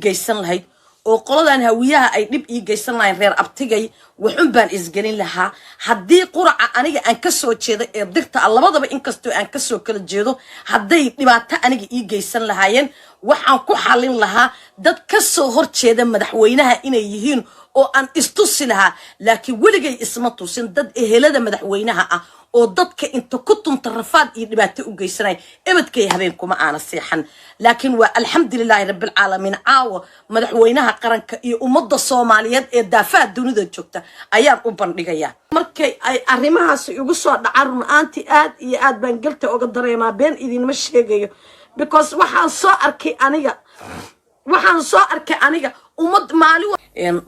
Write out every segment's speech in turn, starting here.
geysan lahayd oo qoladan hawiyaha ay dhib ii geysan lahayn reer abtigay waxun baan isgelin lahaa haddii quraca aniga aan ka soo jeedo ee dirta labadaba inkastoo aan ka soo kala jeedo hadday dhibaato aniga ii geysan lahaayeen waxaan ku xalin lahaa dad ka soo horjeeda madaxweynaha inay yihiin oo aan istusi lahaa laakiin weligay isma tusin dad ehelada madaxweynaha ah oo dadka inta ku tunta rafaad iyo dhibaato u geysanay ebadkay habeenkuma aana seexan laakiin waa alxamdulilaahi rabbil caalamiin caawa madaxweynaha qaranka iyo ummadda Soomaaliyeed ee daafaha dunida joogta ayaan u bandhigayaa markay ay arrimahaas igu soo dhacaan runaantii aad iyo aad baan galta uga dareemaa been idinma sheegayo because waxaan soo arkay aniga ummad maalin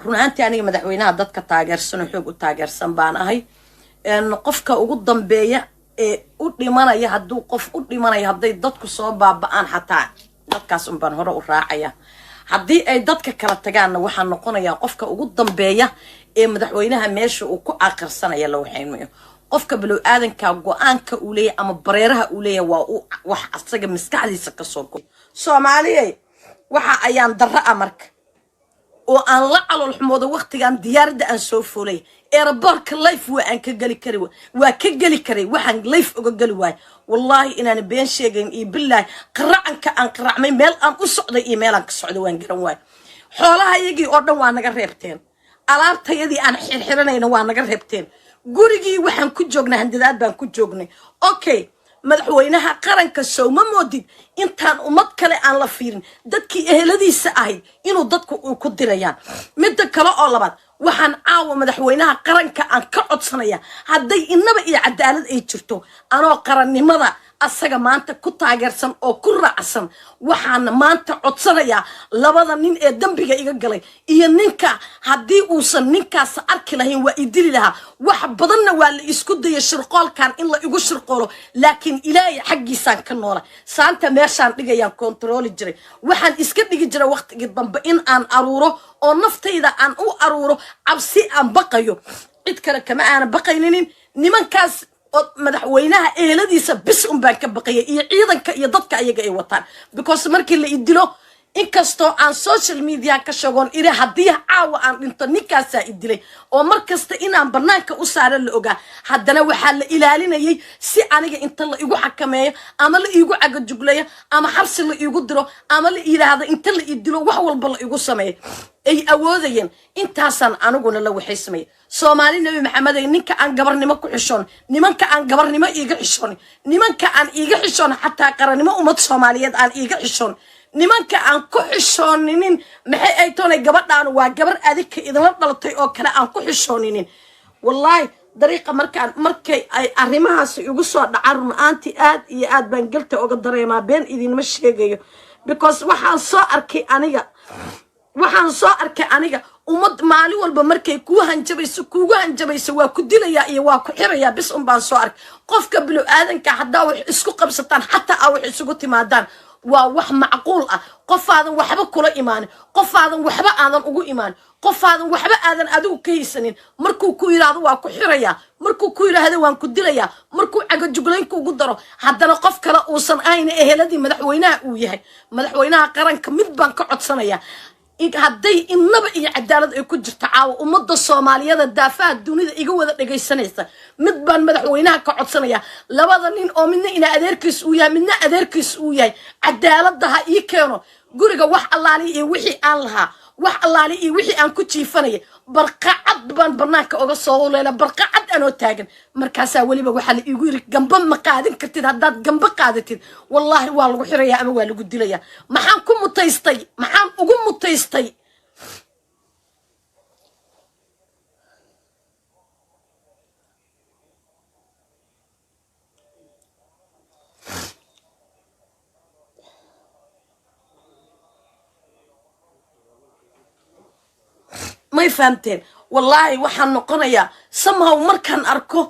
runaantii aniga madaxweynaha dadka taageersan xoog u taageersan baan ahay qofka ugu dambeeya ee u dhimanaya hadduu qof u dhimanayo hadday dadku soo baaba'aan xataa dadkaas un baan hore u raacaya haddii ay dadka kala tagaanna waxaa noqonayaa qofka ugu dambeeya ee madaxweynaha meesha uu ku aqarsanaya la waxaynayo qofka bilow aadanka go'aanka uu leeyahay ama bareeraha uu leeyahay waa wax asaga maskaxdiisa ka soo go'ay Soomaaliyeey waxa ayaan darra amarka oo aan la calool xumoodo waqtigan diyaaradda aan soo fuulay airportka life waan ka gali karay waxaan life uga gali waay wallahi inaan been sheegayn iyo billaah qaracanka aan qaracmay meel aan u socday iyo meel aan ka socday waan garan waay xoolaha iyagii oo dhan waa naga reebteen alaabtayadii aan xirxiranayna waa naga reebteen gurigii waxaan ku joognaa handadaad baan ku joognay okay madaxweynaha qaranka soo ma moodid intaan ummad kale aan la fiirin dadkii eheladiisa ahayd inuu dadku ku dirayaan mid kale oo labaad waxaan caawa madaxweynaha qaranka aan ka codsanaya hadday inaba iyo cadaalad ay jirto anoo qarannimada asaga maanta ku taageersan oo ku raacsan waxaan maanta codsanaya labada nin ee dambiga iga galay iyo ninka haddii uusan ninkaas arki lahayn waa idili lahaa wax badanna waa la isku dayay shirqoolkan in la igu shirqoolo laakiin ilaahay xaqiisaan ka noola saanta meeshaan dhigayaan control jiray waxaan iska dhigi jiray waqtigii dambe in aan aruuro oo naftayda aan u aruuro cabsi aan baqayo cid kale kama aan baqayninin nimankaas madaxweynaha eheladiisa bis un baan ka baqayay iyo ciidanka iyo dadka ayaga ay wataan because markii la idilo inkastoo aan social media ka shagoon ila haddii caawa aan dhinto ninkaasaa idilay oo markasta inaan banaanka u saara la ogaa haddana waxaa la ilaalinayay si aniga inta la igu xakameeyo ama la igu cagajuglayo ama xabsi la igu diro ama la yiraahdo inta la idilo wax walba la igu sameeyo ay awoodayeen intaasaan aniguna la waxaysmay Soomaali Nabi Maxamed ay ninka aan gabarnimo ku xishoon nimanka aan gabarnimo iiga xishoon nimanka aan iiga xishoon xataa qarannimo ummad Soomaaliyeed aan iiga xishoon nimanka aan ku xishooninin maxay ay toonay gabadhaan waa gabar adika idin la dhalatay oo kale aan ku xishooninin wallahi dariiqa markay ay arrimahaas igu soo dhacaan runaantii aad iyo aad baan galta uga dareemaa been idinma sheegayo because waxaan soo arkay aniga ummad maalin walba markay kugu hanjabayso waa ku dilaya iyo waa ku xiraya bis un baan soo arkay qofka bilow aadanka hadaa wax isku qabsataan xataa wax isugu timaadaan waa wax macquul ah qofaadan waxba kula iimaan qofaadan waxba aadan ugu iimaan qofaadan waxba aadan adigu ka haysanin markuu ku yiraahdo waa ku xiraya markuu ku yiraahdo waan ku dilaya markuu cagajuglaynku ugu daro haddana qof kale uusan ayna eheladii madaxweynaha uu yahay madaxweynaha qaranka mid baan ka codsanaya hadday inaba iyo cadaalad ay ku jirto caawa ummadda Soomaaliyeed daafaha dunida iga wada dhageysanaysa mid baan madaxweynaha ka codsanaya labada nin oo midna ina adeerkiis uu yahay midna adeerkiis uu yahay cadaaladda ha ii keeno guriga wax allaali iyo wixii aan lahaa wax allaali iyo wixii aan ku jiifanay barqacad baan banaanka uga soo leela barqacad anoo taagan markaas waliba waxa la igu yiri gamba ma qaadin kartid haddaad gamba qaadatid wallahi waa lagu xirayaa ama waa lagu dilayaa maxaan ugu mutaystay ما يفهمتين والله waxaan noqonayaa somehow markaan arko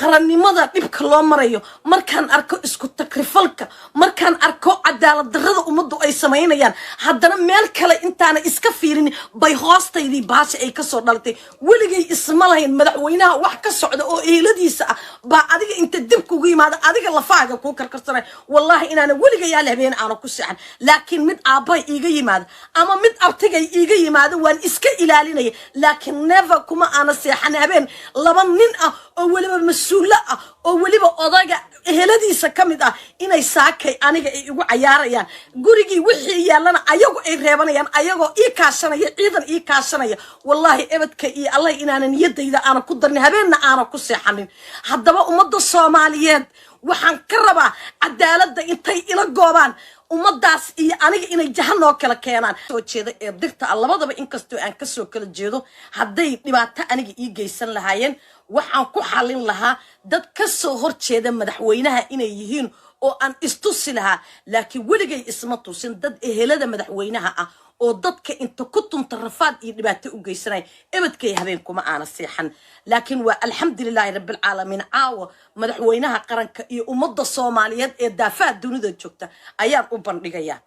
qarannimada dhibka loo marayo markaan arko isku takrifalka markaan arko cadaalad darrada ummaddu ay samaynayaan haddana meel kale intaana iska fiirin bay hoostaydii baasha ay ka soo dhalatay weligay isma lahayn madaxweynaha wax ka socda oo eeladiisa ah baa adiga inta dib kugu yimaada adiga lafaaga kuu karkarsanay wallahi inaana weligayaa habeen aana ku seexan laakiin mid aabbay iiga yimaada ama mid abtigay iiga yimaada waan iska ilaalinaya laakiin never kuma aana seexan habeen laba nin ah oo weliba mas-uula ah oo weliba odayga eheladiisa ka mid ah inay saakay aniga ay igu cayaarayaan gurigii wixii yaalana ayagu ay reebanayaan ayagoo ii kaashanaya ciidan ii kaashanaya wallahi ebadka iyo allah inaana niyadayda aana ku darnin habeenna aana ku seexanin haddaba ummadda Soomaaliyeed waxaan ka rabaa cadaaladda intay ila goobaan ummadaas iyo aniga inay jahanoo kala keenaan soo jeeda ee dirta labadaba inkastoo aan ka soo kala jeedo hadday dhibaato aniga ii geysan lahaayeen waxaan ku xalin lahaa dad ka soo horjeeda madaxweynaha inay yihiin oo aan istusi lahaa laakiin weligay isma tusin dad ehelada madaxweynaha ah oo dadka inta ku tunta rafaad iyo dhibaato u geysanay ebadkay habeen kuma aana seexan laakiin waa alxamdulilaahi rabbil caalamiin caawa madaxweynaha qaranka iyo ummadda Soomaaliyeed ee daafaha dunida joogta ayaan u bandhigayaa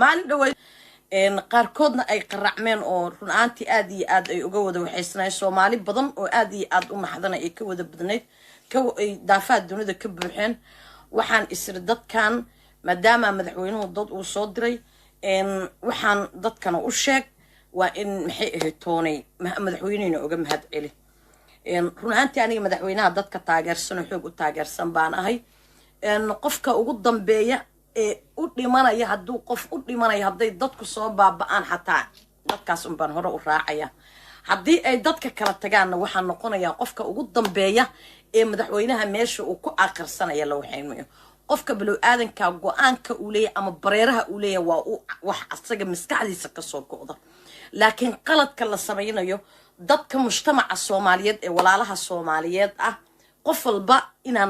maalin dhaweey qaarkoodna ay qaracmeen oo run ahaantii aad iyo aad ay uga wada waxaysnay Soomaali badan oo aad iyo aad u naxdana ay ka wada badnayd ay daafaha dunida ka buuxeen waxaan isri dadkan maadaama madaxweynuhu dad uu soo diray waxaan dadkana u sheeg waa in maxay ahayd toonay madaxweyneyna uga mahad celi run ahaantii aniga madaxweynaha dadka taageersan oo xoog u taageersan baan ahay qofka ugu dambeeya ee u dhimanaya hadduu qof u dhimanayo hadday dadku soo baaba'aan xataa dadkaas un baan hore u raacaya haddii ay dadka kala tagaanna waxaa noqonayaa qofka ugu dambeeya ee madaxweynaha meesha uu ku aakhirsanaya la waxaynayo qofka bilow aadanka go'aanka uu leeyahay ama bareeraha uu leeyahay waa wax asaga maskaxdiisa ka soo go'da laakiin qaladka la samaynayo dadka mujtamaca Soomaaliyeed ee walaalaha Soomaaliyeed ah qof walba inaan